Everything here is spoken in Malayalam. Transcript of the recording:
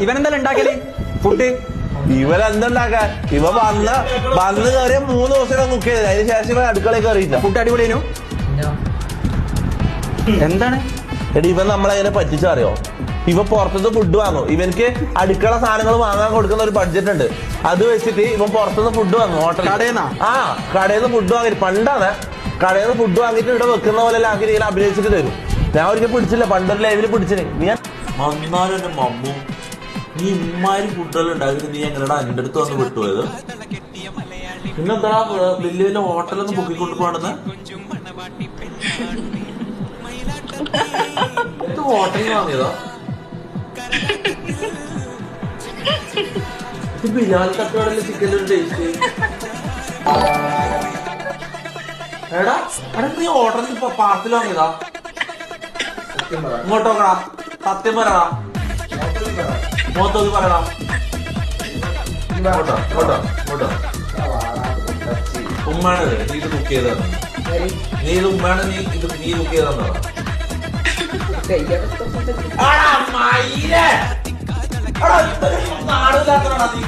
ഇവനെന്തായാലും ഉണ്ടാക്കല് ഫുഡ്? ഇവരെന്തുണ്ടാക്കാൻ? ഇവ വന്ന് കയറിയ 3 ദിവസം കുക്ക് ചെയ്തത്. അതിന് ശേഷം ഇവ അടുക്കളയിൽ കയറിയില്ല. ഫുഡ് അടിപൊളിയേനു. എന്താണ് എടി ഇവൻ നമ്മളെങ്ങനെ പറ്റിച്ചറിയോ? ഇവ പുറത്തുനിന്ന് ഫുഡ് വാങ്ങും. ഇവനക്ക് അടുക്കള സാധനങ്ങൾ വാങ്ങാൻ കൊടുക്കുന്ന ഒരു ബഡ്ജറ്റ് ഉണ്ട്. അത് വെച്ചിട്ട് ഇവൻ പുറത്തുനിന്ന് ഫുഡ് വാങ്ങും. ഹോട്ടൽ കടയിൽ നിന്ന് ഫുഡ് വാങ്ങിട്ട് പണ്ടാണ് കടയിൽ നിന്ന് ഫുഡ് വാങ്ങിട്ട് ഇവിടെ വെക്കുന്ന പോലെ ആക്കി ഇങ്ങനെ അഭിനയിച്ചിട്ട് തരും. ഞാൻ ഒരിക്കലും പിടിച്ചില്ല, പണ്ടൊരു ലൈവില് പിടിച്ചിന്. ഞാൻ വന്നാലും എന്റെ മമ്മു നീ ഇമ്മാരി ഫുഡെല്ലാം ഉണ്ടാക്കിട്ട് നീ എങ്ങനെയാ എന്റെ അടുത്ത് വന്ന് വിട്ടുപോയത്? പിന്നെന്താ വലിയ വലിയ ഹോട്ടലൊന്നും പൊക്കിക്കൊണ്ട് പോകണെന്ന്? എന്ത് ഹോട്ടലിൽ വാങ്ങിയതാ? ബിരിയാണി തട്ടുകടലിൽ ചിക്കൻ ടേസ്റ്റ്. എടാ നീ ഹോട്ടലിൽ പാർസൽ വാങ്ങിയതാ? ഇങ്ങോട്ട് നോക്കടാ, സത്യം പറയടാ, മോത്തോക്ക് പറയടാ. ഉമ്മാണ് നീ ഇത് കുക്ക് ചെയ്തതാണ്. നീ ഇത് ഉമ്മാണ് നീ കുക്ക് ചെയ്തതാണ്. നാടില്ലാത്തതാണ് നീ